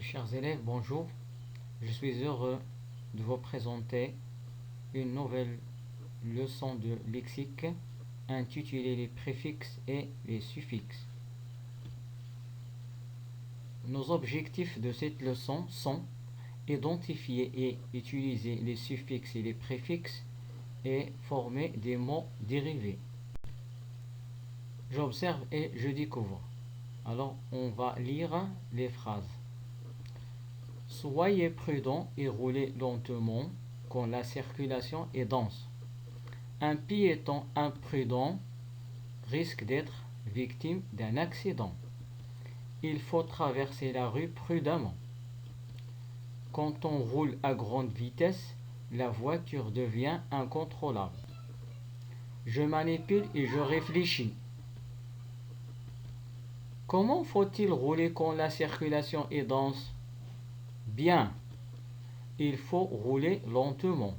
Chers élèves, bonjour. Je suis heureux de vous présenter une nouvelle leçon de lexique intitulée les préfixes et les suffixes. Nos objectifs de cette leçon sont identifier et utiliser les suffixes et les préfixes et former des mots dérivés. J'observe et je découvre. Alors, on va lire les phrases. Soyez prudent et roulez lentement quand la circulation est dense. Un piéton imprudent risque d'être victime d'un accident. Il faut traverser la rue prudemment. Quand on roule à grande vitesse, la voiture devient incontrôlable. Je manipule et je réfléchis. Comment faut-il rouler quand la circulation est dense? Bien, il faut rouler lentement.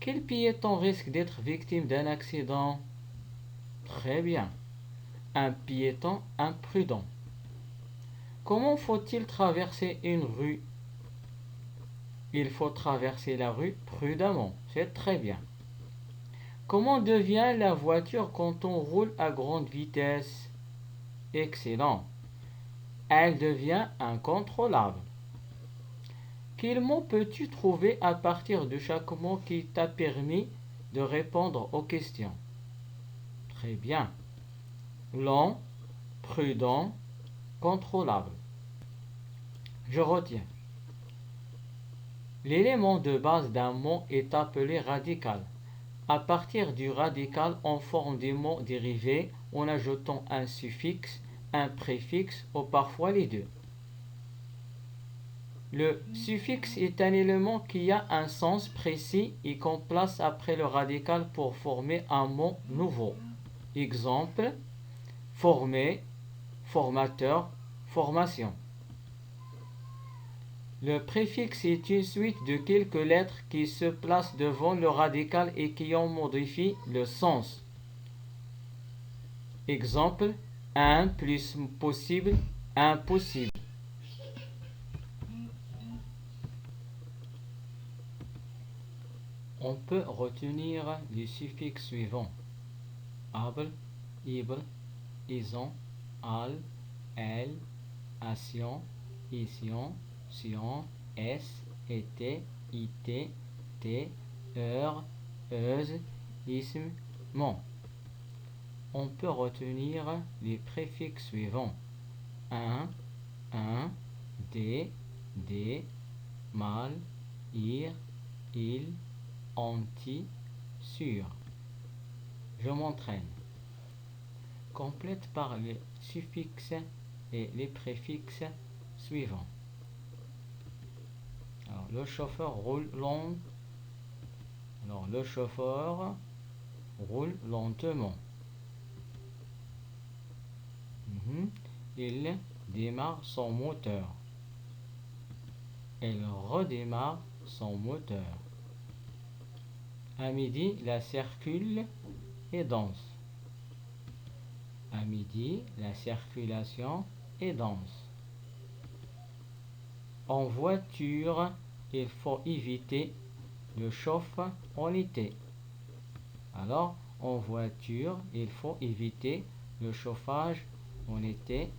Quel piéton risque d'être victime d'un accident? Très bien, un piéton imprudent. Comment faut-il traverser une rue? Il faut traverser la rue prudemment. C'est très bien. Comment devient la voiture quand on roule à grande vitesse? Excellent. Elle devient incontrôlable. Quel mot peux-tu trouver à partir de chaque mot qui t'a permis de répondre aux questions? Très bien. Lent, prudent, contrôlable. Je retiens. L'élément de base d'un mot est appelé radical. À partir du radical, on forme des mots dérivés en ajoutant un suffixe, un préfixe ou parfois les deux. Le suffixe est un élément qui a un sens précis et qu'on place après le radical pour former un mot nouveau. Exemple, former, formateur, formation. Le préfixe est une suite de quelques lettres qui se placent devant le radical et qui en modifient le sens. Exemple, un plus possible, impossible. On peut retenir les suffixes suivants. Able, ible, ison, al, el, ation, ision, sion, es, été, ité, té, heure, euse, isme, mon. On peut retenir les préfixes suivants. Un, des, mal, ir, il, anti, sur. Je m'entraîne. Complète par les suffixes et les préfixes suivants. Alors, le chauffeur roule lent. Alors, le chauffeur roule lentement. Il démarre son moteur. Elle redémarre son moteur. À midi, la circule est dense. À midi, la circulation est dense. En voiture, il faut éviter le chauffe en été. Alors, en voiture, il faut éviter le chauffage en été